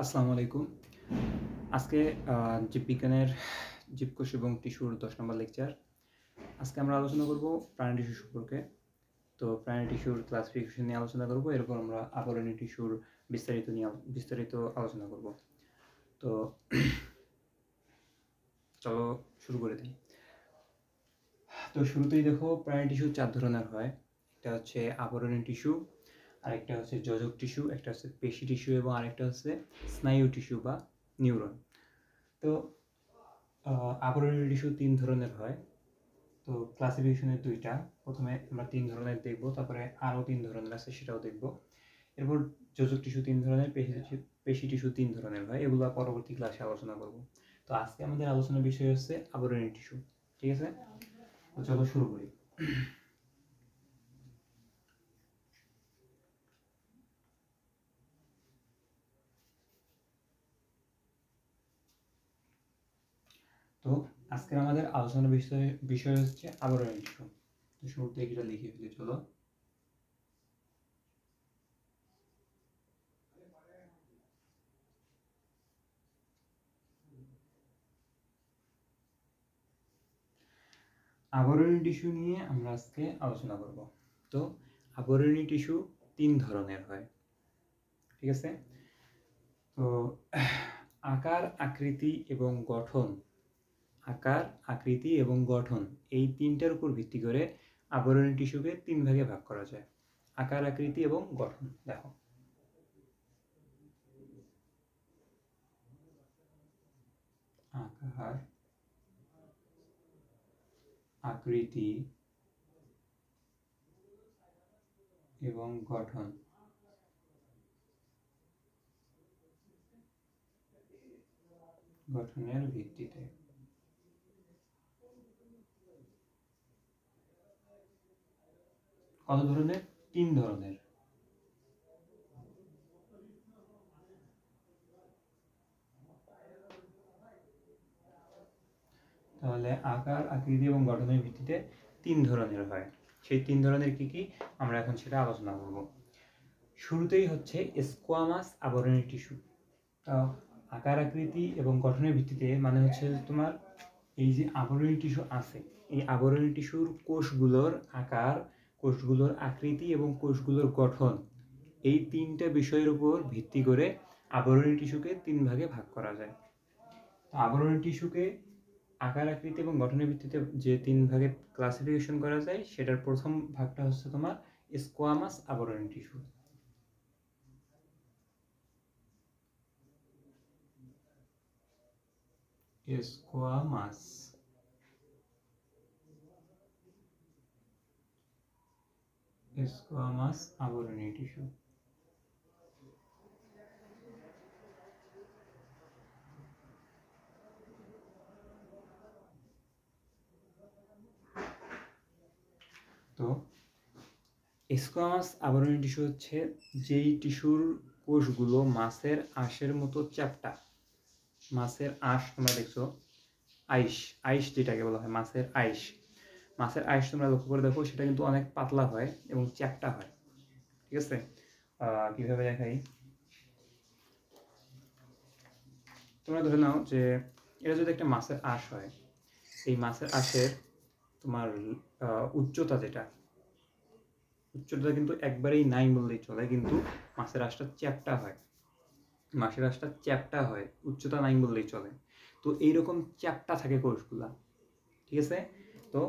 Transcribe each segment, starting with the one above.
আসসালামু আলাইকুম। আজকে জীববিজ্ঞানের জীবকোষ এবং টিস্যুর ১০ নম্বর লেকচার। আজকে আমরা আলোচনা করব প্রাণী টিস্যু সম্পর্কে। তো প্রাণী টিস্যুর ক্লাসিফিকেশন নিয়ে আলোচনা করব। এরপর আমরা আবরণী টিস্যুর বিস্তারিত আলোচনা করব। তো চলো শুরু করে দিই। তো শুরুতেই দেখো প্রাণী টিস্যু ৪ ধরনের হয়। একটা হচ্ছে আবরণী টিস্যু, আরেকটা হচ্ছে যোজক টিস্যু, একটা হচ্ছে পেশি টিস্যু এবং আরেকটা হচ্ছে স্নায়ু টিস্যু বা নিউরন। তো আবরণী টিস্যু ৩ ধরনের হয়। তো ক্লাসিফিকেশনের ২টা। প্রথমে আমরা ৩ ধরনের দেখব, তারপরে আরও ৩ ধরনের আছে সেটাও দেখব। এরপর যোজক টিস্যু ৩ ধরনের, পেশি টিস্যু ৩ ধরনের হয়। এগুলো পরবর্তী ক্লাসে আলোচনা করব। তো আজকে আমাদের আলোচনার বিষয় হচ্ছে আবরণী টিস্যু। ঠিক আছে? তো চলো শুরু করি। তো আজকে আমাদের আলোচনার বিষয় হচ্ছে আবরণী টিস্যু। তো শুরুতে এটা লিখে ফেলি, চলো। আবরণী টিস্যু নিয়ে আমরা আজকে আলোচনা করব। তো আবরণী টিস্যু ৩ ধরনের হয়। ঠিক আছে? তো আকার, আকৃতি এবং গঠন এই ৩টার উপর ভিত্তি করে আবরণী টিস্যুকে ৩ ভাগে ভাগ করা যায়। আকার, আকৃতি এবং গঠন। দেখো, আকার, আকৃতি এবং গঠনের ভিত্তিতে কত ধরনের? ৩ ধরনের। তাহলে আকার, আকৃতি এবং গঠনের ভিত্তিতে ৩ ধরনের হয়। সেই ৩ ধরনের কি কি আমরা এখন সেটা আলোচনা করব। শুরুতেই হচ্ছে স্কোয়ামাস আবরণী টিস্যু। আকার, আকৃতি এবং গঠনের ভিত্তিতে মানে হচ্ছে তোমার এই যে আবরণী টিস্যু আছে, এই আবরণী টিস্যুর কোষগুলোর আকার, কোষগুলোর আকৃতি এবং কোষগুলোর গঠন, এই ৩টা বিষয়ের উপর ভিত্তি করে আবরণী টিস্যুকে ৩ ভাগে ভাগ করা যায়। আবরণী টিস্যুকে আকার, আকৃতি এবং গঠনের ভিত্তিতে যে ৩ ভাগে ক্লাসিফিকেশন করা যায়, সেটার প্রথম ভাগটা হচ্ছে তোমার স্কোয়ামাস আবরণী টিস্যু। স্কোয়ামাস আবরণী টিস্যু। তো স্কোয়ামাস আবরণী টিস্যু হচ্ছে যেই টিস্যুর কোষগুলো মাছের আঁশের মতো চ্যাপ্টা। মাছের আঁশ তোমরা দেখছো, আইস যেটাকে বলা হয়, মাছের আইস তোমরা লক্ষ্য করে দেখো, সেটা কিন্তু অনেক পাতলা হয় এবং চ্যাপ্টা হয়। ঠিক আছে? কিভাবে দেখাই, তোমরা ধরে নাও যে এটা যদি একটা মাছের আঁশ হয়, এই মাছের আঁশের তোমার উচ্চতা কিন্তু একবারেই নাই বললেই চলে, কিন্তু মাছের আঁশটা চ্যাপ্টা হয়, উচ্চতা নাই বললেই চলে। তো এইরকম চ্যাপ্টা থাকে কোষগুলা। ঠিক আছে? তো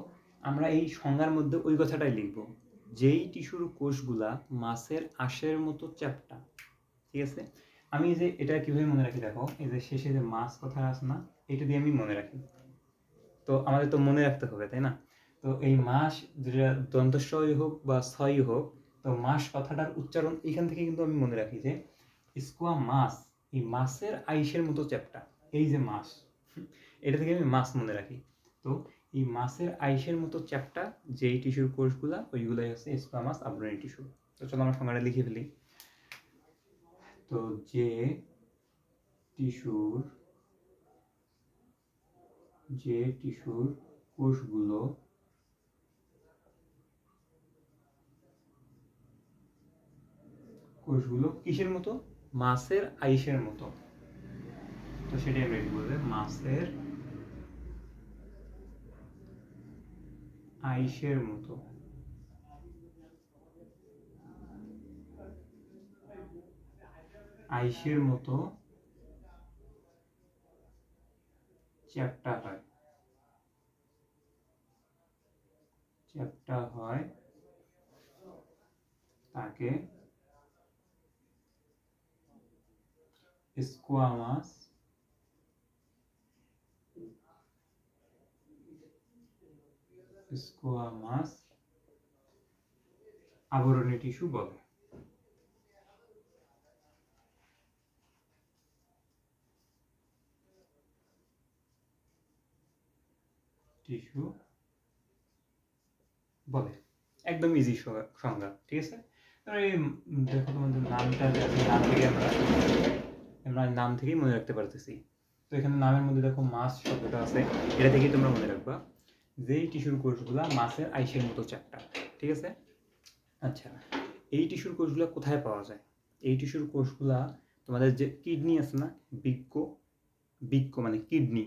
আমরা এই সংজ্ঞার মধ্যে ওই কথাটাই লিখব, যেই টিস্যুর কোষগুলা মাছের আঁশের মতো চ্যাপ্টা। ঠিক আছে? আমি যে এটা কিভাবে মনে রাখি দেখো, এই যে শেষে যে মাছ কথা আছে না, এটা দিয়ে আমি মনে রাখি। তো আমাদের তো মনে রাখতে হবে, তাই না? তো এই মাস, যেটা দন্তস্বই হোক বা ছয়ই হোক, তো মাস কথাটার উচ্চারণ এখান থেকে কিন্তু আমি মনে রাখি যে স্কোয়া মাছ, এই মাছের আইসের মতো চ্যাপ্টা, এই যে মাছ, এটা থেকে আমি মাছ মনে রাখি। তো এই মাছের আইসের মতো চ্যাপ্টা যেই টিস্যুর কোষগুলা, ওইগুলাই হচ্ছে স্কোয়ামাস আবরণী টিস্যু। তো চলো আমরা সংজ্ঞাটা লিখে ফেলি। তো যে টিস্যুর কোষগুলো কিসের মতো? মাছের আইসের মতো। তো সেটাই আমরা লিখবো যে মাছের আইসের মতো। আইসের মতো চ্যাপ্টা হয়। চ্যাপ্টা হয় তাকে স্কোয়ামাস আবরণী টিস্যু বলে। টিস্যু বলে, একদম ইজি সংজ্ঞা, ঠিক আছে। দেখো তোমাদের নামটা নাম থেকে আমরা নাম থেকেই মনে রাখতে পারতেছি। তো এখানে নামের মধ্যে দেখো মাছ শব্দটা আছে, এটা থেকেই তোমরা মনে রাখবা যেই টিস্যুর কোষগুলা মাছের আইসের মতো চ্যাপ্টা, ঠিক আছে। আচ্ছা, এই টিস্যুর কোষগুলা কোথায় পাওয়া যায়? এই টিস্যুর কোষগুলা তোমাদের যে কিডনি আছে না, বৃক্ক মানে কিডনি,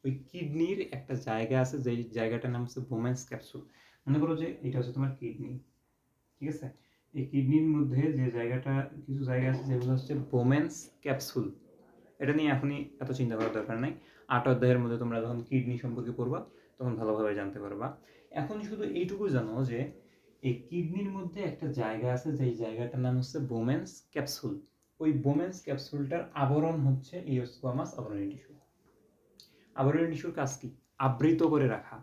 ওই কিডনির একটা জায়গা আছে, যে জায়গাটার নাম হচ্ছে বোমেন্স ক্যাপসুল। মনে করো যে এটা হচ্ছে তোমার কিডনি, ঠিক আছে। এই কিডনির মধ্যে যে জায়গাটা, কিছু জায়গা আছে যেগুলো হচ্ছে বোমেন্স ক্যাপসুল। এটা নিয়ে এখনই এত চিন্তা করার দরকার নাই। 8 অধ্যায়ের মধ্যে তোমরা যখন কিডনি সম্পর্কে পড়বা তখন ভালোভাবে জানতে পারবা। এখন শুধু এইটুকু জানো যে এই কিডনির মধ্যে একটা জায়গা আছে, যেই জায়গাটার নাম হচ্ছে বোমেন্স ক্যাপসুল। ওই বোমেন্স ক্যাপসুলটার আবরণ হচ্ছে এই স্কোয়ামাস আবরণী টিস্যু। আবরণী টিস্যুর কাজ কি? আবৃত করে রাখা।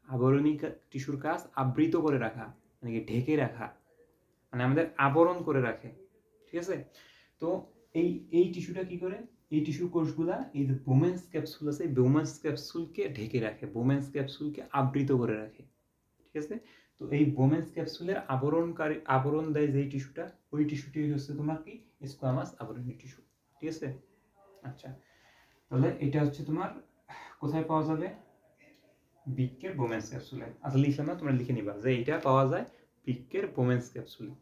আবরণী টিস্যুর কাজ আবৃত করে রাখা, মানে কি ঢেকে রাখা, মানে আমাদের আবরণ করে রাখে, ঠিক আছে। তো এই এই টিস্যুটা কি করে? এই টিস্যুর কোষগুলা এই যে বোমেন্স ক্যাপসুল আছে, বোমেন্স ক্যাপসুলকে ঢেকে রাখে, বোমেন্স ক্যাপসুলকে আবৃত করে রাখে, ঠিক আছে। তো এই বোমেন্স ক্যাপসুলের আবরণ দেয় যেই টিস্যুটা, ওই টিস্যুটি হচ্ছে তোমার কি স্কোয়ামাস আবরণী টিস্যু, ঠিক আছে। আচ্ছা, তাহলে এটা হচ্ছে তোমার কোথায় পাওয়া যাবে? বৃক্কের বোমেন্স ক্যাপসুলে। আচ্ছা, লিখলাম না, তোমরা লিখে নিবা যে এটা পাওয়া যায় বৃক্কের বোমেন্স ক্যাপসুলে।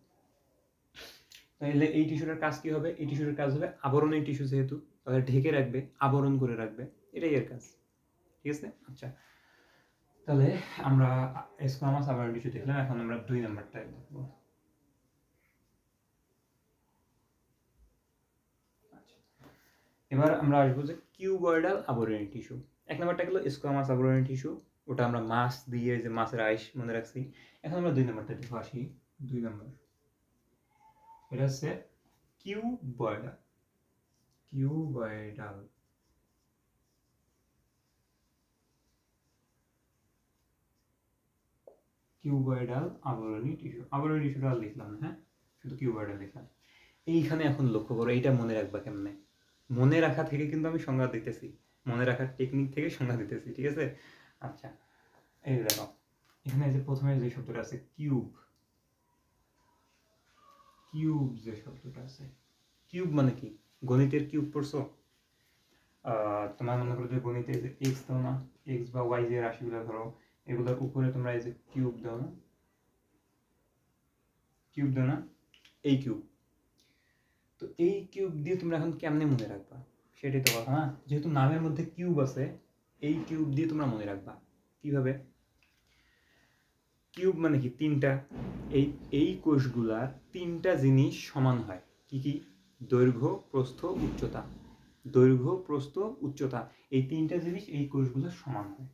তাহলে এই টিস্যুটার কাজ কি হবে? এই টিস্যুটার কাজ হবে আবরণী টিস্যু, যেহেতু তাহলে ঢেকে রাখবে, আবরণ করে রাখবে, এটাই এর কাজ, ঠিক আছে। আচ্ছা, তাহলে আমরা স্কোয়ামাস আবরণী টিস্যু দেখলাম, এখন আমরা 2 নাম্বারটা দেখব। আচ্ছা, এবার আমরা আসবো যে কিউবয়েডাল আবরণী টিস্যু। 1 নাম্বারটা গেল স্কোয়ামাস আবরণী টিস্যু, ওটা আমরা মাছ দিয়ে যে মাছের আইস মনে রাখছি। এখন আমরা 2 নাম্বারটা দেখো, আসি 2 নাম্বার। এটা হচ্ছে কিউবয়েডাল। কিউবয়েডাল কিউবয়েডাল আবরণী টিস্যু। আবরণী টিস্যুটা আর লিখলাম না, হ্যাঁ, শুধু কিউবয়েডাল লিখলাম। এইখানে এখন লক্ষ্য করো, এইটা মনে রাখবা কেমনে। মনে রাখা থেকে কিন্তু আমি সংজ্ঞা দিতেছি, মনে রাখার টেকনিক থেকে সংজ্ঞা দিতেছি, ঠিক আছে। আচ্ছা, এই দেখো এখানে যে প্রথমে যে শব্দটা আছে কিউব, কিউব যে শব্দটা আছে, কিউব মানে কি? গণিতের কিউব পড়ছো? তোমার মনে করো যে গণিতে যে এক্স দাও না, এক্স বা ওয়াই যে রাশিগুলো ধরো, এগুলোর উপরে তোমরা এই যে কিউব দাও না, কিউব দাও না, এই কিউব। তো এই কিউব দিয়ে তোমরা এখন কেমনে মনে রাখবা? সেটাই তো কথা না, যেহেতু নামের মধ্যে কিউব আছে, এই কিউব দিয়ে তোমরা মনে রাখবা কিভাবে? কিউব মানে কি? 3টা। এই এই কোষগুলার 3টা জিনিস সমান হয়। কি কি? দৈর্ঘ্য, প্রস্থ, উচ্চতা। দৈর্ঘ্য, প্রস্থ, উচ্চতা, এই 3টা জিনিস এই কোষগুলোর সমান হয়।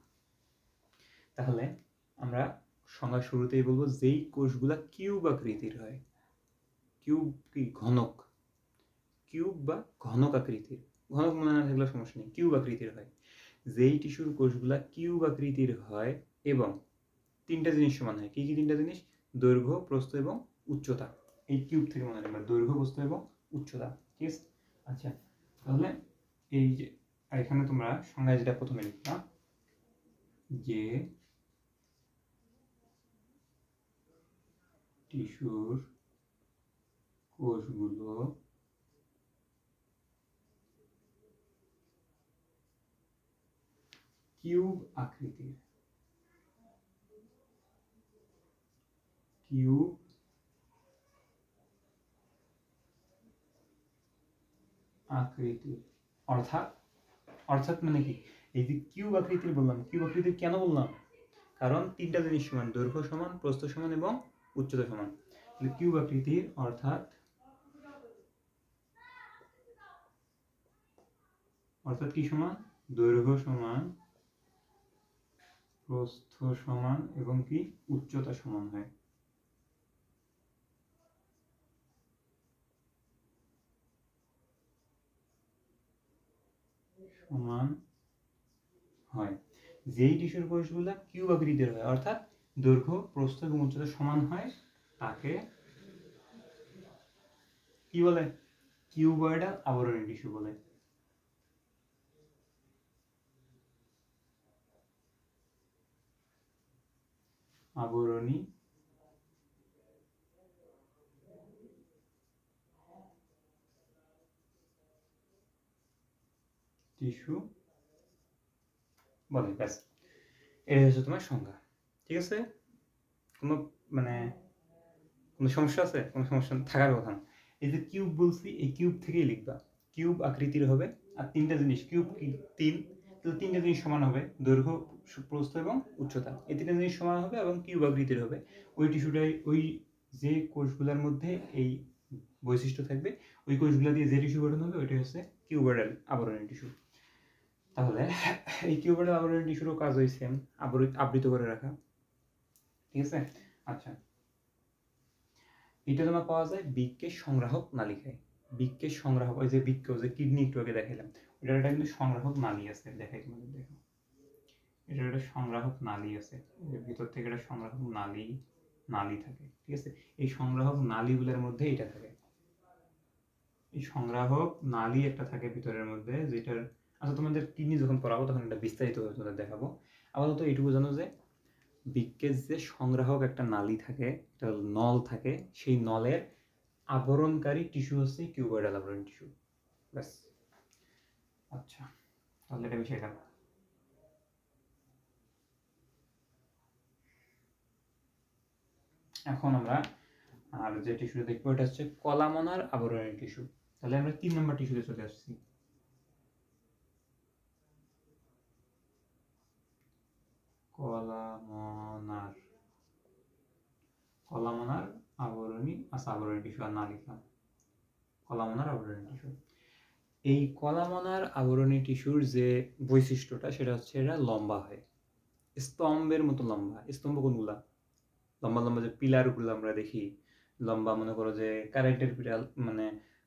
তাহলে আমরা সংজ্ঞা শুরুতেই বলবো, যেই কোষগুলা কিউব আকৃতির হয়। কিউব কি? ঘনক। কিউব বা ঘনক আকৃতির, ঘনক মনে না থাকলে সমস্যা নেই, কিউব আকৃতির হয়। যেই টিস্যুর কোষগুলা কিউব আকৃতির হয় এবং 3টা জিনিস সমান হয়। কি কি 3টা জিনিস? দৈর্ঘ্য, প্রস্থ এবং উচ্চতা। এই কিউব থেকে মনে রাখবা দৈর্ঘ্য, প্রস্থ এবং উচ্চতা, ঠিক আছে। আচ্ছা, তাহলে এই যে এখানে তোমরা সংজ্ঞায় যেটা প্রথমে লিখবা, যে টিস্যুর কোষগুলো কিউব আকৃতির, কিউব আকৃতির, অর্থাৎ অর্থাৎ মানে কি, এই যে কিউব আকৃতির বললাম, কিউব আকৃতির কেন বললাম, কারণ তিনটা জিনিস সমান, দৈর্ঘ্য সমান, প্রস্থ সমান এবং উচ্চতা সমান। কিউব আকৃতির অর্থাৎ কি সমান, দৈর্ঘ্য সমান, প্রস্থ সমান এবং কি উচ্চতা সমান হয়। সমান হয়। যেই টিস্যুর কোষগুলো কিউব আকৃতির হয়, অর্থাৎ দৈর্ঘ্য, প্রস্থ এবং উচ্চতা সমান হয়, তাকে কি বলে, কিউবয়েডাল আবরণী টিস্যু বলে। আবরণী টিস্যু বলে। ব্যাস, এটা হচ্ছে তোমার সংজ্ঞা। ঠিক আছে, কোনো মানে কোনো সমস্যা আছে? কোনো সমস্যা থাকার কথা না। এই যে কিউব বলছি, এই কিউব থেকেই লিখবা, কিউব আকৃতির হবে, আর তিনটা জিনিস, কিউব কি তিন, তো তিনটা জিনিস সমান হবে, দৈর্ঘ্য, প্রস্থ এবং উচ্চতা, এই তিনটা জিনিস সমান হবে এবং কিউব আকৃতির হবে। ওই টিস্যুটাই, ওই যে কোষগুলোর মধ্যে এই বৈশিষ্ট্য থাকবে, ওই কোষগুলো দিয়ে যে টিস্যু গঠন হবে, ওইটা হচ্ছে কিউবয়েডাল আবরণী টিস্যু। তাহলে এই কিউবয়েডাল আবরণী টিস্যুরও কাজ হয়েছে আবৃত করে রাখা। ঠিক আছে, আচ্ছা, এটা তোমার পাওয়া যায় বৃক্কের সংগ্রাহক নালিকায়। বৃক্কের সংগ্রাহক, ওই যে বৃক্ক, যে কিডনি একটু আগে দেখাইলাম, এটার একটা কিন্তু সংগ্রাহক নালী আছে, দেখাই তোমাদের, দেখো এটার একটা সংগ্রাহক নালী আছে, ভিতর থেকে একটা সংগ্রাহক নালী থাকে। ঠিক আছে, এই সংগ্রাহক নালীগুলোর মধ্যে এটা থাকে, এই সংগ্রাহক নালী একটা থাকে ভিতরের মধ্যে, যেটার, আচ্ছা তোমাদের কিডনি যখন পড়াবো তখন এটা বিস্তারিতভাবে তোমাদের দেখাবো। আপাতত এইটুকু জানো যে বৃক্কের যে সংগ্রাহক একটা নালী থাকে, একটা নল থাকে, সেই নলের আবরণকারী টিস্যু হচ্ছে কিউবয়েডাল আবরণী টিস্যু। ব্যাস, আচ্ছা, তাহলে এটা বিষয় গেল। এখন আমরা আর যে টিস্যু দেখবো, এটা হচ্ছে কলামনার আবরণী টিস্যু। তাহলে আমরা 3 নম্বর টিস্যুতে চলে আসছি। কলামনার আবরণী, আচ্ছা আবরণী টিস্যু আর না লিখলাম, কলামনার আবরণী টিস্যু। এই কলামনার আবরণী টিস্যুর যে বৈশিষ্ট্যটা, সেটা হচ্ছে এটা লম্বা হয়, স্তম্ভের মতো লম্বা। স্তম্ভ কোনগুলা? লম্বা লম্বা যে পিলারগুলো আমরা দেখি, লম্বা, মনে করো যে কারেন্টের পিলার, মানে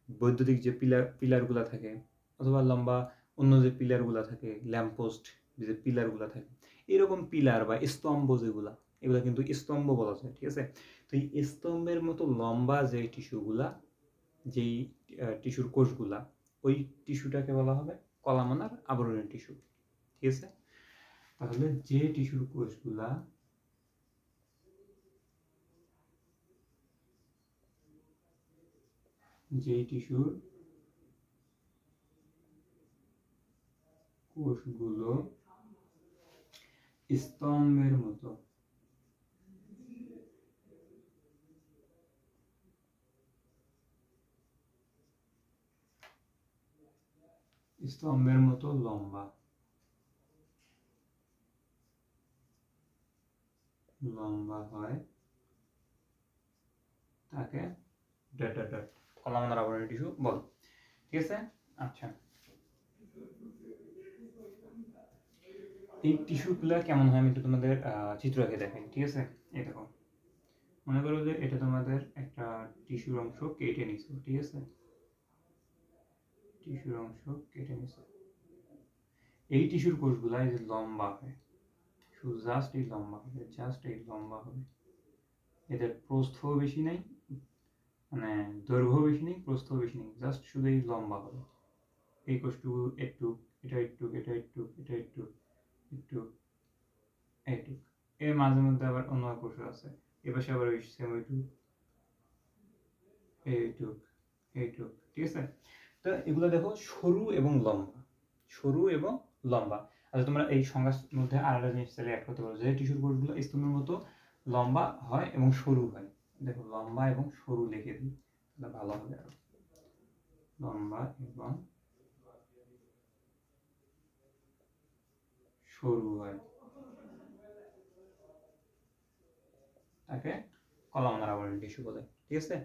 বৈদ্যুতিক যে পিলারগুলো থাকে, অথবা লম্বা অন্য যে পিলারগুলো থাকে, ল্যাম্পপোস্ট যে পিলারগুলো থাকে, এরকম পিলার বা স্তম্ভ যেগুলা, এগুলো কিন্তু স্তম্ভ বলা যায়। ঠিক আছে, তো এই স্তম্ভের মতো লম্বা যে টিস্যুগুলা, যেই টিস্যুর কোষগুলা, ওই টিস্যুটাকে বলা হবে কলামনার আবরণী টিস্যু। ঠিক আছে, তাহলে যে টিস্যুর কোষগুলা, যেই টিস্যুর কোষগুলো স্তম্ভের মতো, স্তম্ভের মতো লম্বা হয়, তাকে কলামনার আবরণী টিস্যু বল। ঠিক আছে, আচ্ছা, এই টিস্যুগুলো কেমন হয় আমি একটু তোমাদের চিত্র আঁকে দেখাই। ঠিক আছে, এই দেখো, মনে করো যে এটা তোমাদের একটা টিস্যুর অংশ কেটে নিছো। ঠিক আছে, টিস্যুর অংশ কেটে নিছো, এই টিস্যুর কোষগুলা এই যে লম্বা হয়, শুধু জাস্ট এই লম্বা হবে, জাস্ট এই লম্বা হবে, এদের প্রস্থও বেশি নাই, মানে দৈর্ঘ্য বেশি নেই, প্রস্থ বেশি নেই, জাস্ট শুধু এই লম্বা হবে। এই কোষটুকু একটু, এটা একটু, এটা একটু, এটা একটু, একটু, একটু, এর মাঝে মধ্যে আবার অন্য কোষ আছে, এপাশে আবার সেম ওইটুক, এইটুক, এইটুক। ঠিক আছে, তো এগুলো দেখো সরু এবং লম্বা, সরু এবং লম্বা। আচ্ছা, তোমরা এই সংজ্ঞার মধ্যে আরেকটা জিনিস তাহলে অ্যাড করতে পারো, যে টিস্যুর কোষগুলো স্তম্ভের মতো লম্বা হয় এবং সরু হয়। দেখো, লম্বা এবং সরু লিখে দিই, তাহলে ভালো হবে আরো। লম্বা এবং সরু হয় তাকে কলামনার আবরণী টিস্যু বলে। ঠিক আছে?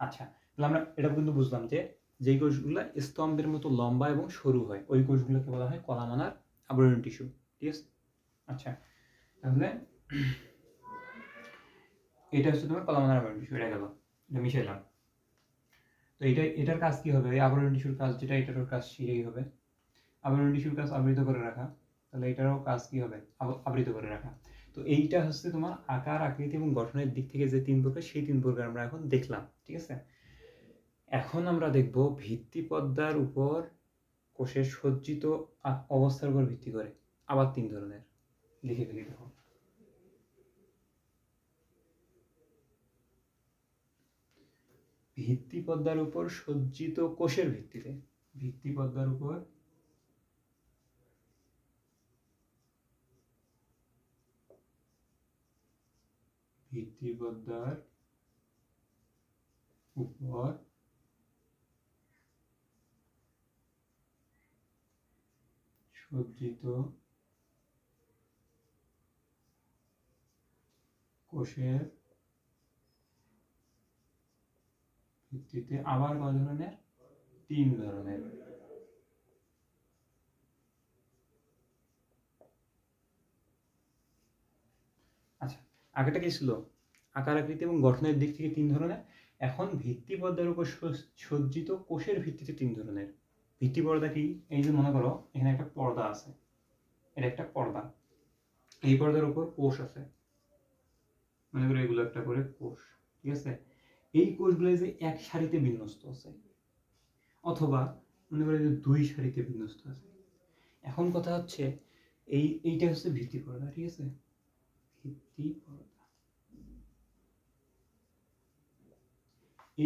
আচ্ছা, তাহলে আমরা এটা কিন্তু বুঝলাম যে যেই কোষগুলো স্তম্ভের মতো লম্বা এবং সরু হয় ওই কোষগুলোকে বলা হয় কলামনার আবরণী টিস্যু। ঠিক আছে? আচ্ছা, তাহলে এটা হচ্ছে তোমার কলামনার আবরণী টিস্যু, এটা গেল, এটা মিশাইলাম। তো এটার কাজ কি হবে? আবরণী টিস্যুর কাজ যেটা, এটারও কাজ সেটাই হবে। আবরণী টিস্যুর কাজ আবৃত করে রাখা, তাহলে এটারও কাজ কি হবে? আবৃত করে রাখা। তো এইটা হচ্ছে তোমার আকার, আকৃতি এবং গঠনের দিক থেকে যে তিন প্রকার, সেই তিন প্রকার আমরা এখন দেখলাম। ঠিক আছে? এখন আমরা দেখব ভিত্তিপর্দার উপর কোষের সজ্জিত অবস্থার উপর ভিত্তি করে আবার তিন ধরনের। লিখে ফেলি, দেখো। ভিত্তিপর্দার উপর সজ্জিত কোষের ভিত্তিতে, ভিত্তিপর্দার উপর ভিত্তিপর্দার উপর সজ্জিত কোষের ভিত্তিতে আবার কয় ধরনের? তিন ধরনের। আচ্ছা, আগেটা কি ছিল? আকার, আকৃতি এবং গঠনের দিক থেকে তিন ধরনের। এখন ভিত্তিপর্দার উপর সজ্জিত কোষের ভিত্তিতে তিন ধরনের। ভিত্তিপর্দা কি? এই যে মনে করো এখানে একটা পর্দা আছে, এটা একটা পর্দা, এই পর্দার উপর কোষ আছে, মনে করো এগুলো একটা করে কোষ। ঠিক আছে? এই কোষগুলো যে এক সারিতে বিন্যস্ত আছে, অথবা মনে করো যে দুই সারিতে বিন্যস্ত আছে। এখন কথা হচ্ছে এইটা হচ্ছে ভিত্তিপর্দা। ঠিক আছে? ভিত্তিপর্দা।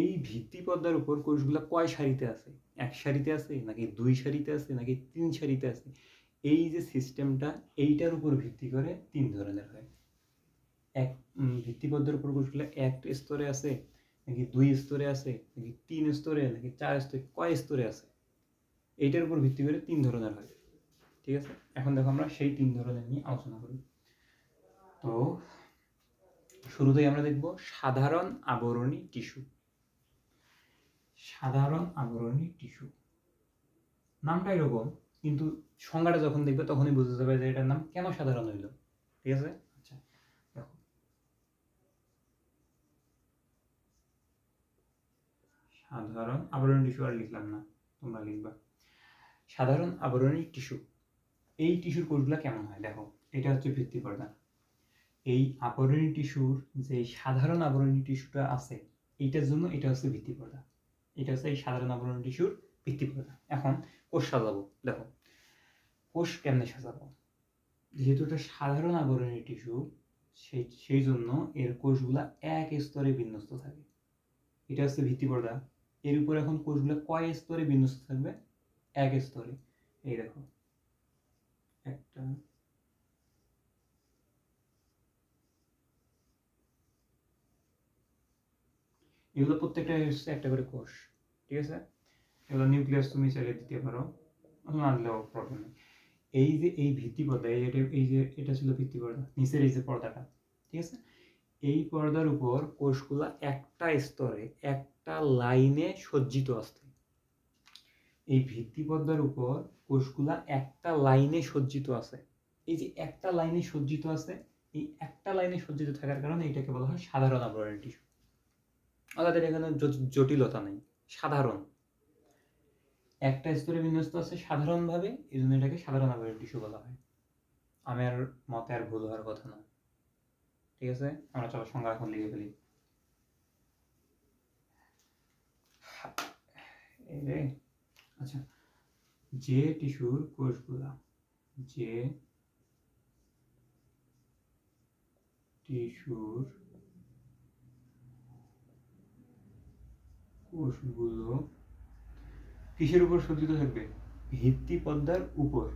এই ভিত্তিপর্দার উপর কোষগুলো কয় সারিতে আছে? এক সারিতে আছে, নাকি দুই সারিতে আছে, নাকি তিন সারিতে আছে? এই যে সিস্টেমটা, এইটার উপর ভিত্তি করে তিন ধরনের হয়। এক ভিত্তিপর্দার উপর কোষগুলো এক স্তরে আছে, নাকি দুই স্তরে আছে, নাকি তিন স্তরে, নাকি চার স্তরে, কয় স্তরে আছে, এইটার উপর ভিত্তি করে তিন ধরনের হয়। ঠিক আছে? এখন দেখো আমরা সেই তিন ধরনের নিয়ে আলোচনা করি। তো শুরুতেই আমরা দেখব সাধারণ আবরণী টিস্যু। সাধারণ আবরণী টিস্যু নামটা এরকম, কিন্তু সংজ্ঞাটা যখন দেখবে তখনই বুঝতে যাবে যে এটার নাম কেন সাধারণ হইল। ঠিক আছে? আচ্ছা, দেখো, সাধারণ আবরণী টিস্যু আর লিখলাম না, তোমরা লিখবা। সাধারণ আবরণী টিস্যু, এই টিস্যুর কোষগুলো কেমন হয়? দেখো, এটা হচ্ছে ভিত্তিপর্দা। এই আবরণী টিস্যুর যে সাধারণ আবরণী টিস্যুটা আছে, এইটার জন্য এটা হচ্ছে ভিত্তিপর্দা। এটা হচ্ছে এই সাধারণ আবরণী টিস্যুর ভিত্তিপর্দা। এখন কোষ সাজাবো। দেখো, কোষ কেমনে সাজাবো? যেহেতু এটা সাধারণ আবরণী টিস্যু, সেই জন্য এর কোষগুলা এক স্তরে বিন্যস্ত থাকে। এটা হচ্ছে ভিত্তিপর্দা। এর উপর এখন কোষগুলা কয় স্তরে বিন্যস্ত থাকবে? এক স্তরে। এই দেখো, একটা, এগুলো প্রত্যেকটা হচ্ছে একটা করে কোষ। ঠিক আছে? এগুলো নিউক্লিয়াস তুমি চাইলে দিতে পারো, না দিলেও প্রবলেম নেই। এই যে এই ভিত্তিপর্দা, এই যে এটা ছিল ভিত্তিপর্দা, নিচের এই যে পর্দাটা, ঠিক আছে, এই পর্দার উপর কোষগুলা একটা স্তরে একটা লাইনে সজ্জিত আছে। এই ভিত্তিপর্দার উপর কোষগুলা একটা লাইনে সজ্জিত আছে। এই যে একটা লাইনে সজ্জিত আছে, এই একটা লাইনে সজ্জিত থাকার কারণে এটাকে বলা হয় সাধারণ আবরণী টিস্যু। অর্থাৎ এখানে জটিলতা নেই, সাধারণ, একটা স্তরে বিন্যস্ত আছে সাধারণভাবে, এই জন্য এটাকে সাধারণ আবরণী টিস্যু বলা হয়। আমার মতে আর ভুল হওয়ার কথা না। ঠিক আছে? আমরা চলো সংজ্ঞা এখন লিখে ফেলি। আচ্ছা, যে টিস্যুর কোষগুলা, যে টিস্যুর কোষগুলো কিসের উপর সজ্জিত থাকবে? ভিত্তিপর্দার উপর।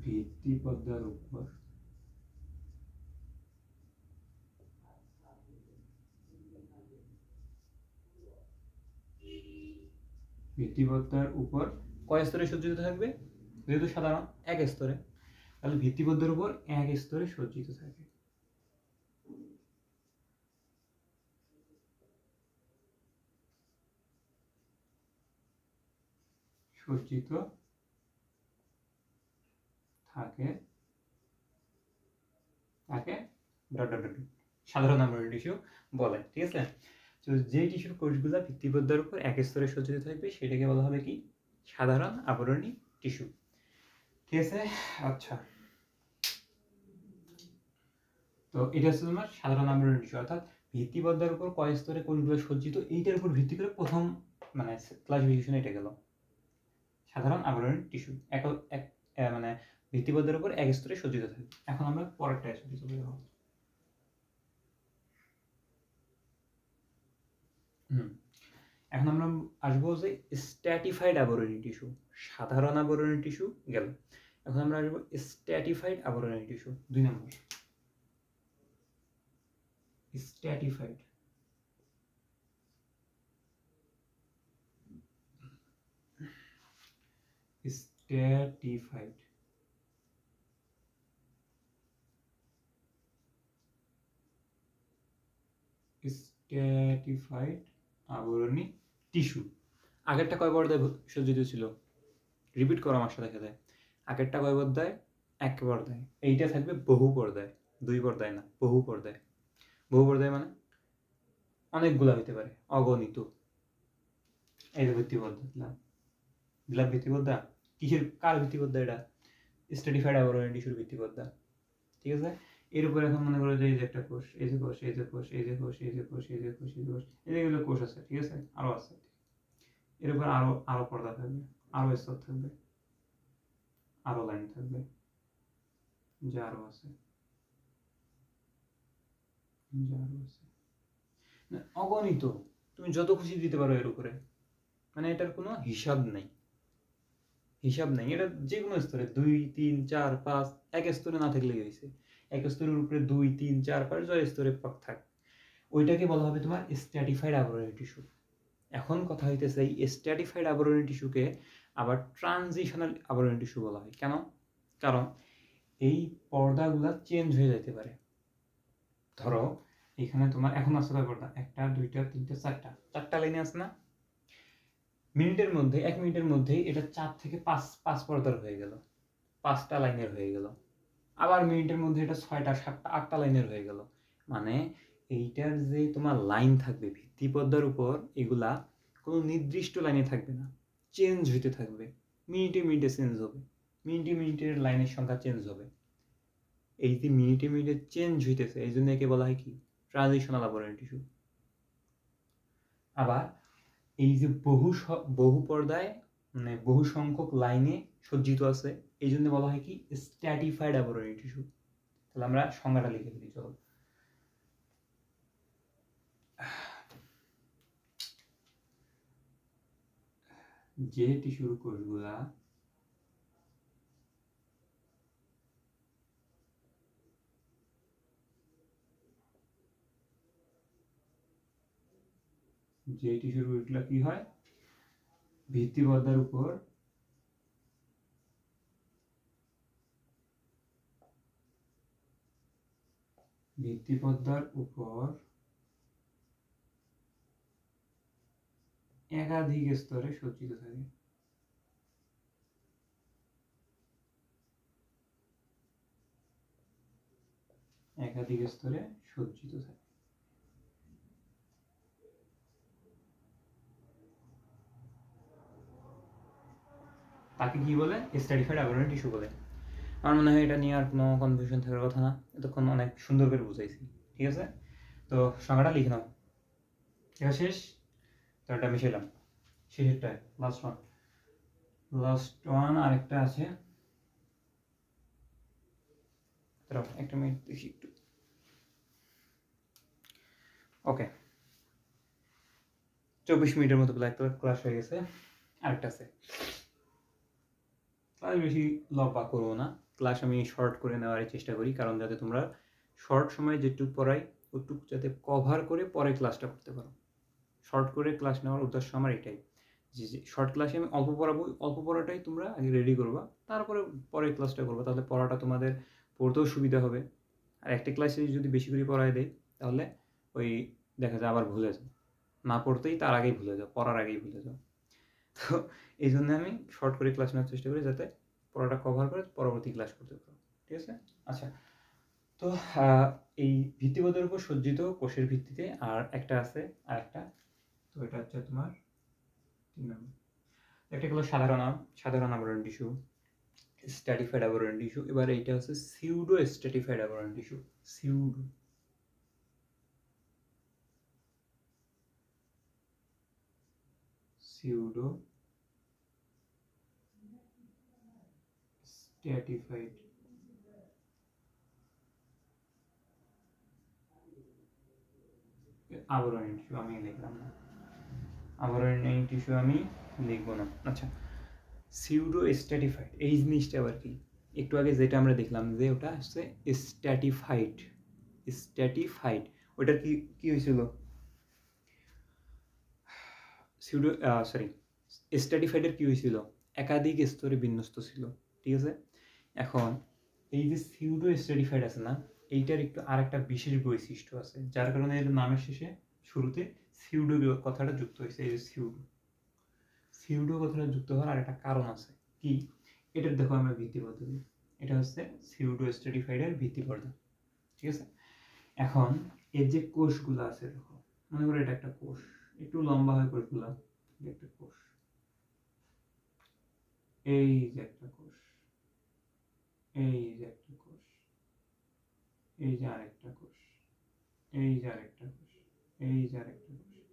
ভিত্তিপর্দার উপর ভিত্তিপদ্মার উপর কয় স্তরে সজ্জিত থাকবে? যেহেতু সাধারণ এক স্তরে, তাহলে ভিত্তিপদ্মার উপর এক স্তরে সজ্জিত থাকে। সজ্জিত থাকে তাকে সাধারণ আবরণী টিস্যু বলে। ঠিক আছে, তো যে টিস্যুর কোষগুলা ভিত্তিপদ্মার উপর এক স্তরে সজ্জিত থাকবে সেটাকে বলা হবে কি? সাধারণ আবরণী টিস্যু। ঠিক আছে, আচ্ছা, তো এটা হচ্ছে তোমার সাধারণ আবরণী টিস্যু, অর্থাৎ ভিত্তিপদ্মার উপর কয় স্তরে কোষগুলো সজ্জিত এইটার উপর ভিত্তি করে প্রথম মানে ক্লাসিফিকেশন এটা গেল সাধারণ আবরণী টিস্যু। মানে ভিত্তিপদ্মার উপর এক স্তরে সজ্জিত থাকে। এখন আমরা পরেরটা সজ্জিত চলে যাব। এখন আমরা আসবো যে স্ট্র্যাটিফাইড আবরণী টিস্যু। সাধারণ আবরণী টিস্যু গেল, এখন আমরা আসবো স্ট্র্যাটিফাইড আবরণী টিস্যু। 2 নম্বর স্ট্র্যাটিফাইড। স্ট্র্যাটিফাইড স্ট্র্যাটিফাইড আবরণী টিস্যু। আগেরটা কয় পর্দায় সজ্জিত ছিল? রিপিট করো আমার সাথে সাথে। আগেরটা কয় পর্দায়? এক পর্দায়। এইটা থাকবে বহু পর্দায়, 2 পর্দায় না, বহু পর্দায়। বহু পর্দায় মানে অনেকগুলা হইতে পারে, অগণিত। এই যে ভিত্তিপদ্মা দিলাম ভিত্তিপদ্মা কিসের, কার ভিত্তিপদ্মা? এটা স্ট্র্যাটিফাইড আবরণী টিস্যুর ভিত্তিপদ্মা। ঠিক আছে, এর উপরে এখন মনে করো যে এই যে একটা কোষ, এই যে কোষ, এই যে কোষ, এই যে কোষ, এই যে কোষ, এই যে কোষ, এই যে কোষ, এইগুলো কোষ আছে। ঠিক আছে, আরো আছে। এর উপর আরো পর্দা থাকবে, আরো স্তর থাকবে, আরো লাইন থাকবে, যা আরো আছে, যা আরো আছে, অগণিত। তুমি যত খুশি দিতে পারো এর উপরে, মানে এটার কোনো হিসাব নেই, হিসাব নেই। এটা যে কোনো স্তরে 2, 3, 4, 5, এক স্তরে না থাকলেই হয়েছে। এক স্তরের উপরে 2, 3, 4, 5 জয় স্তরে থাক, ওইটাকে বলা হবে তোমার স্ট্র্যাটিফাইড আবরণী টিস্যু। এখন কথা হইতেছে এই স্ট্র্যাটিফাইড আবরণী টিস্যুকে আবার ট্রানজিশনাল আবরণী টিস্যু বলা হয়। কেন? কারণ এই পর্দাগুলা চেঞ্জ হয়ে যেতে পারে। ধরো এখানে তোমার এখন আছে কয় পর্দা? 1টা 2টা 3টা 4টা লাইনে আছে না? মিনিটের মধ্যে, 1 মিনিটের মধ্যেই এটা 4 থেকে 5 পর্দার হয়ে গেল, 5টা লাইনের হয়ে গেল। আবার মিনিটের মধ্যে এটা 6টা 7টা 8টা লাইনের হয়ে গেল। মানে এইটার যে তোমার লাইন থাকবে ভিত্তিপদ্মার উপর, এগুলা কোনো নির্দিষ্ট লাইনে থাকবে না, চেঞ্জ হইতে থাকবে। মিনিটে মিনিটে চেঞ্জ হবে, মিনিটে মিনিটের লাইনের সংখ্যা চেঞ্জ হবে। এই যে মিনিটে মিনিটে চেঞ্জ হইতেছে, এই জন্য একে বলা হয় কি? ট্রানজিশনাল আবরণী টিস্যু। আবার এই যে বহু পর্দায় মানে বহু সংখ্যক লাইনে সজ্জিত আছে, এই জন্য বলা হয় কি? স্ট্র্যাটিফাইড আবরণী টিস্যু। তাহলে আমরা সংজ্ঞাটা লিখে দিই, চলো। যে টিস্যুর কোষগুলা কি হয়? ভিত্তিপদ্মার উপর একাধিক স্তরে সজ্জিত থাকে। একাধিক স্তরে সজ্জিত থাকে। তাকে কি বলে? স্ট্র্যাটিফাইড আবরণী টিস্যু বলে। আমার মনে হয় এটা নিয়ে আর কোনো কনফিউশন থাকার কথা না, এতক্ষণ অনেক সুন্দর করে বুঝাইছি। ঠিক আছে, তো সংজ্ঞাটা লিখে নাও। এটা শেষ, তো এটা মিশাইলাম শেষেরটা, লাস্ট ওয়ান আরেকটা আছে। একটা মিনিট দেখি একটু। ওকে, 24 মিনিটের মতো ক্লাস হয়ে গেছে। আরেকটা আছে, ক্লাস বেশি লম্বা করবো না, ক্লাস আমি শর্ট করে নেওয়ার চেষ্টা করি, কারণ যাতে তোমরা শর্ট সময়ে যেটুকু পড়াই ওটুকু যাতে কভার করে পরে ক্লাসটা করতে পারো। শর্ট করে ক্লাস নেওয়ার উদ্দেশ্য আমার এটাই, যে শর্ট ক্লাসে আমি অল্প পড়াবো, অল্প পড়াটাই তোমরা আগে রেডি করবা, তারপরে পরের ক্লাসটা করবা, তাহলে পড়াটা তোমাদের পড়তেও সুবিধা হবে। আর একটা ক্লাসে যদি বেশি করে পড়ায় দেয় তাহলে ওই দেখা যায় আবার ভুলে যাও, না পড়তেই তার আগেই ভুলে যাও, পড়ার আগেই ভুলে যাও। তো এই জন্য আমি শর্ট করে ক্লাস নেওয়ার চেষ্টা করি যাতে পড়াটা কভার করে পরবর্তী ক্লাস করতে পারো। ঠিক আছে? আচ্ছা, তো এই ভিত্তিবোধের উপর সজ্জিত কোষের ভিত্তিতে আর একটা আছে, আর একটা, তো এটা হচ্ছে তোমার 3 নম্বর। একটা হলো সাধারণ আবরণ টিস্যু, স্ট্র্যাটিফাইড আবরণ টিস্যু। এবার এইটা হচ্ছে সিউডো স্ট্র্যাটিফাইড আবরণ টিস্যু। সিউডো স্ট্র্যাটিফাইড আবরণী টিস্যু আমি লিখলাম না, আবরণী টিস্যু আমি লিখবো না। আচ্ছা, সিউডো স্ট্র্যাটিফাইড এই জিনিসটা আবার কি? একটু আগে যেটা আমরা দেখলাম যে ওটা হচ্ছে স্ট্র্যাটিফাইড, ওটার কি কি হয়েছিল? সিউডো স্ট্র্যাটিফাইডের কি হয়েছিল? একাধিক স্তরে বিন্যস্ত ছিল। ঠিক আছে? এখন এই যে সিউডো স্ট্র্যাটিফাইড আছে না, এইটার একটু আর একটা বিশেষ বৈশিষ্ট্য আছে, যার কারণে এর নামের শেষে শুরুতে সিউডো কথাটা যুক্ত হয়েছে। এই যে সিউডো কথাটা যুক্ত হওয়ার আর একটা কারণ আছে। কি? এটার দেখো আমরা ভিত্তি পদ্ধতি, এটা হচ্ছে সিউডো স্ট্র্যাটিফাইডের ভিত্তি পর্দা। ঠিক আছে? এখন এর যে কোষগুলো আছে দেখো, মনে করো এটা একটা কোষ, একটু লম্বা হয় কোষগুলো, একটা কোষ, এই যে একটা কোষ, এই যে একটা কোষ, এই যে আরেকটা কোষ, এই যে আরেকটা কোষ, এই যে আরেকটা কোষ,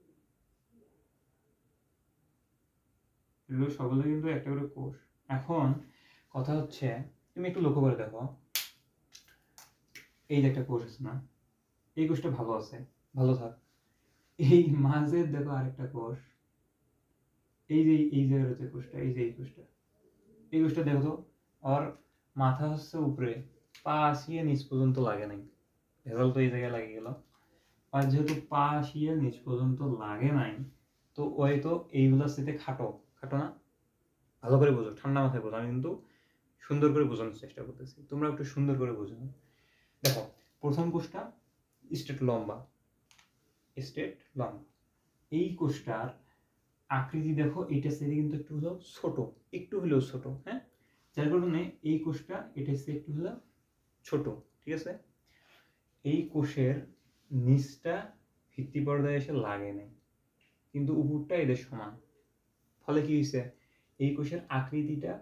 এগুলো সকলে কিন্তু একটা করে কোষ। এখন কথা হচ্ছে, তুমি একটু লক্ষ্য করে দেখো, এই যে একটা কোষ আছে না, এই কোষটা ভালো আছে, ভালো থাক। এই মাঝের দেখো আরেকটা কোষ, এই যে এই জায়গার হচ্ছে কোষটা, এই যে এই কোষটা, এই কোষটা দেখো তো, আর মাথা হচ্ছে উপরে, পা আসিয়ে নিচ পর্যন্ত লাগে নাই, ভেজাল তো এই জায়গায় লাগে গেল। আর যেহেতু পা আসিয়ে নিচ পর্যন্ত লাগে নাই, তো ওই তো এইগুলোর সাথে খাটো খাটো না? ভালো করে বোঝো, ঠান্ডা মাথায় বোঝো, আমি কিন্তু সুন্দর করে বোঝানোর চেষ্টা করতেছি, তোমরা একটু সুন্দর করে বোঝো। দেখো, প্রথম কোষটা স্ট্রেট লম্বা, এই কোষটার আকৃতি দেখো, এইটার সাথে কিন্তু একটু হলেও ছোট, একটু হলেও ছোট, হ্যাঁ, যার কারণে এই কোষটা এটার সাথে একটু হলেও ছোট। ঠিক আছে? এই কোষের নিচটা ভিত্তি পর্দায় এসে লাগে নাই, কিন্তু উপরটা এদের সমান, ফলে কি হয়েছে? এই কোষের আকৃতিটা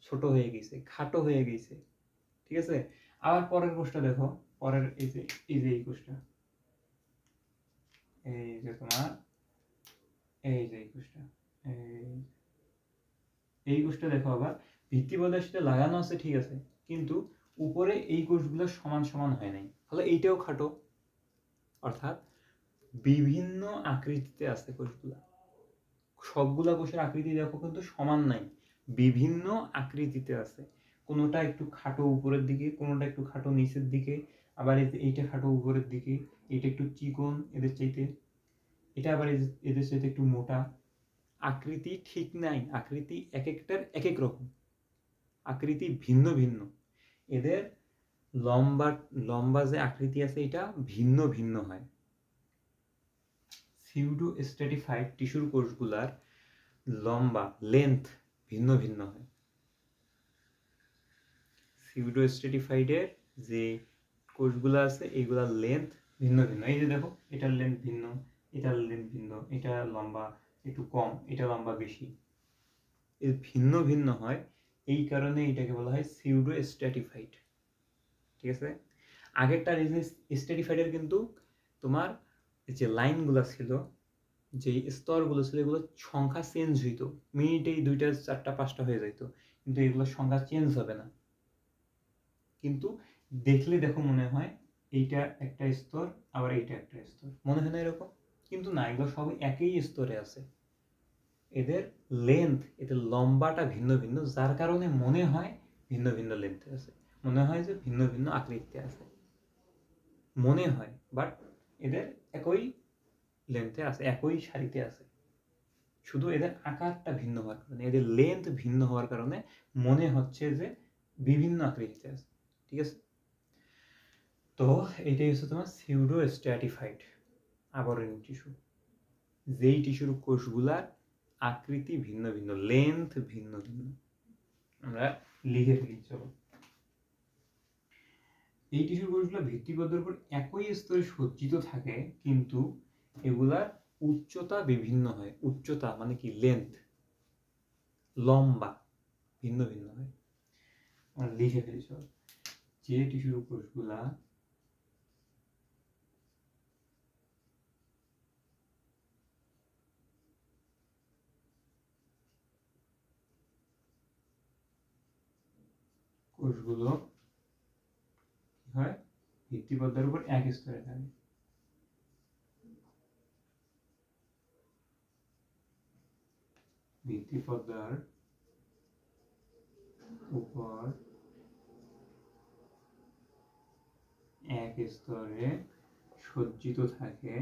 ছোট হয়ে গেছে, খাটো হয়ে গেছে। ঠিক আছে? আবার পরের কোষটা দেখো, পরের এই কোষটা, এই যে তোমার এই যে এই কোষটা, এই কোষটা দেখো, আবার ভিত্তি পর্দার সাথে লাগানো আছে, ঠিক আছে, কিন্তু উপরে এই কোষগুলো সমান সমান হয় নাই, ফলে এইটাও খাটো। অর্থাৎ বিভিন্ন আকৃতিতে আছে কোষগুলা, সবগুলা কোষের আকৃতি দেখো কিন্তু সমান নাই, বিভিন্ন আকৃতিতে আছে। কোনোটা একটু খাটো উপরের দিকে, কোনোটা একটু খাটো নিচের দিকে, আবার এইটা খাটো উপরের দিকে, এটা একটু চিকন এদের চাইতে, এটা আবার এদের চাইতে একটু মোটা। আকৃতি ঠিক নাই, আকৃতি এক একটার এক এক রকম, আকৃতি ভিন্ন ভিন্ন। এদের লম্বা লম্বা যে আকৃতি আছে এটা ভিন্ন ভিন্ন হয়। সিউডো স্ট্র্যাটিফাইড টিস্যুর কোষগুলার লম্বা লেন্থ ভিন্ন ভিন্ন হয়। সিউডো স্ট্র্যাটিফাইডের যে কোষগুলো আছে এইগুলার লেন্থ ভিন্ন ভিন্ন। এই যে দেখো, এটার লেন্থ ভিন্ন, এটার লেন্থ ভিন্ন, এটা লম্বা একটু কম, এটা লম্বা বেশি, এর ভিন্ন ভিন্ন হয়। এই কারণে এটাকে বলা হয় সিউডো স্ট্র্যাটিফাইড। ঠিক আছে? আগেরটা স্ট্র্যাটিফাইডের কিন্তু তোমার যে লাইনগুলো ছিল, যে স্তরগুলো ছিল, এগুলো সংখ্যা চেঞ্জ হইতো, মিনিটেই 2টা 4টা 5টা হয়ে যাইতো, কিন্তু এগুলোর সংখ্যা চেঞ্জ হবে না। কিন্তু দেখলে দেখো মনে হয় এইটা একটা স্তর, আবার এইটা একটা স্তর, মনে হয় না এরকম? কিন্তু না, এগুলো সবই একই স্তরে আছে। এদের লেন্থ, এদের লম্বাটা ভিন্ন ভিন্ন, যার কারণে মনে হয় ভিন্ন ভিন্ন লেন্থে আছে, মনে হয় যে ভিন্ন ভিন্ন আকৃতিতে আছে, মনে হয়, বাট এদের একই লেন্থে আছে, একই সারিতে আছে। শুধু এদের আকারটা ভিন্ন হওয়ার কারণে, এদের লেন্থ ভিন্ন হওয়ার কারণে মনে হচ্ছে যে বিভিন্ন আকৃতিতে আছে। ঠিক আছে, তো এইটাই হচ্ছে তোমার সিউডো স্ট্র্যাটিফাইড আবরণী টিস্যু, যেই টিস্যুর কোষগুলার আকৃতি ভিন্ন ভিন্ন, লেন্থ ভিন্ন ভিন্ন। আমরা লিখে ফেলি, চলো। এই টিস্যুর কোষগুলো ভিত্তিপত্রের উপর একই স্তরে সজ্জিত থাকে, কিন্তু এগুলার উচ্চতা বিভিন্ন হয়। উচ্চতা মানে কি, লেন্থ, লম্বা ভিন্ন ভিন্ন হয়। আমরা লিখে ফেলি, চলো। যে টিস্যুর কোষগুলা কোষগুলো কি হয়, ভিত্তিপত্রের উপর এক স্তরে থাকে। ভিত্তিপত্রের উপর এক স্তরে সজ্জিত থাকে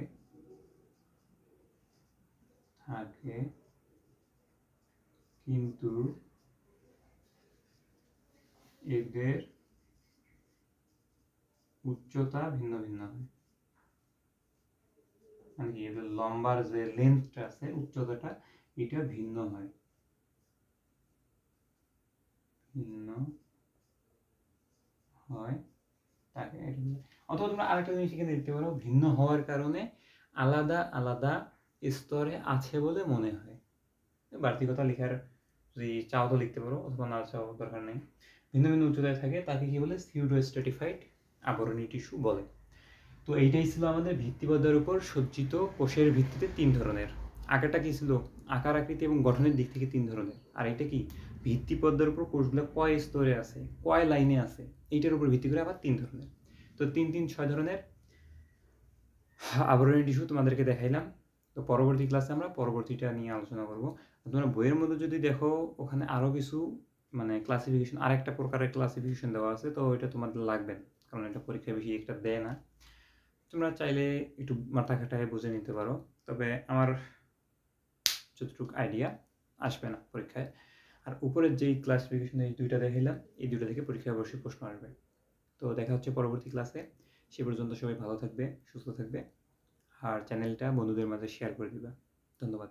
কিন্তু এদের উচ্চতা ভিন্ন ভিন্ন হয়। মানে কি, এদের লম্বার যে লেন্থটা আছে, উচ্চতাটা, এটা ভিন্ন হয়, ভিন্ন হয় তাকে। অথবা তোমরা আরেকটা জিনিস এখানে দেখতে পারো, ভিন্ন হওয়ার কারণে আলাদা আলাদা স্তরে আছে বলে মনে হয়। বাড়তি কথা লেখার যদি চাও তো লিখতে পারো, অথবা না চাও দরকার নেই। ভিন্ন ভিন্ন উচ্চতায় থাকে, তাকে কি বলে, সিউডো স্ট্র্যাটিফাইড আবরণী টিস্যু বলে। তো এইটাই ছিল আমাদের ভিত্তিপত্রের উপর সজ্জিত কোষের ভিত্তিতে তিন ধরনের। আগেরটা কি ছিল, আকার আকৃতি এবং গঠনের দিক থেকে তিন ধরনের। আর এটা কি, ভিত্তিপত্রের উপর কোষগুলো কয় স্তরে আছে, কয় লাইনে আছে, এইটার উপর ভিত্তি করে আবার তিন ধরনের। তো তিন তিন 6 ধরনের আবরণী টিস্যু তোমাদেরকে দেখাইলাম। তো পরবর্তী ক্লাসে আমরা পরবর্তীটা নিয়ে আলোচনা করব। তোমরা বইয়ের মধ্যে যদি দেখো, ওখানে আরও কিছু মানে ক্লাসিফিকেশন, আরেকটা প্রকারের ক্লাসিফিকেশন দেওয়া আছে, তো এটা তোমাদের লাগবে না, কারণ এটা পরীক্ষা বেশি একটা দেয় না। তোমরা চাইলে একটু মাথা খাটায় বুঝে নিতে পারো, তবে আমার যতটুকু আইডিয়া আসবে না পরীক্ষায়। আর উপরের যেই ক্লাসিফিকেশন, এই দুইটা দেখাইলাম, এই দুইটা থেকে পরীক্ষায় অবশ্যই প্রশ্ন আসবে। তো দেখা হচ্ছে পরবর্তী ক্লাসে। সে পর্যন্ত সবাই ভালো থাকবে, সুস্থ থাকবে, আর চ্যানেলটা বন্ধুদের মাঝে শেয়ার করে দিবা। ধন্যবাদ।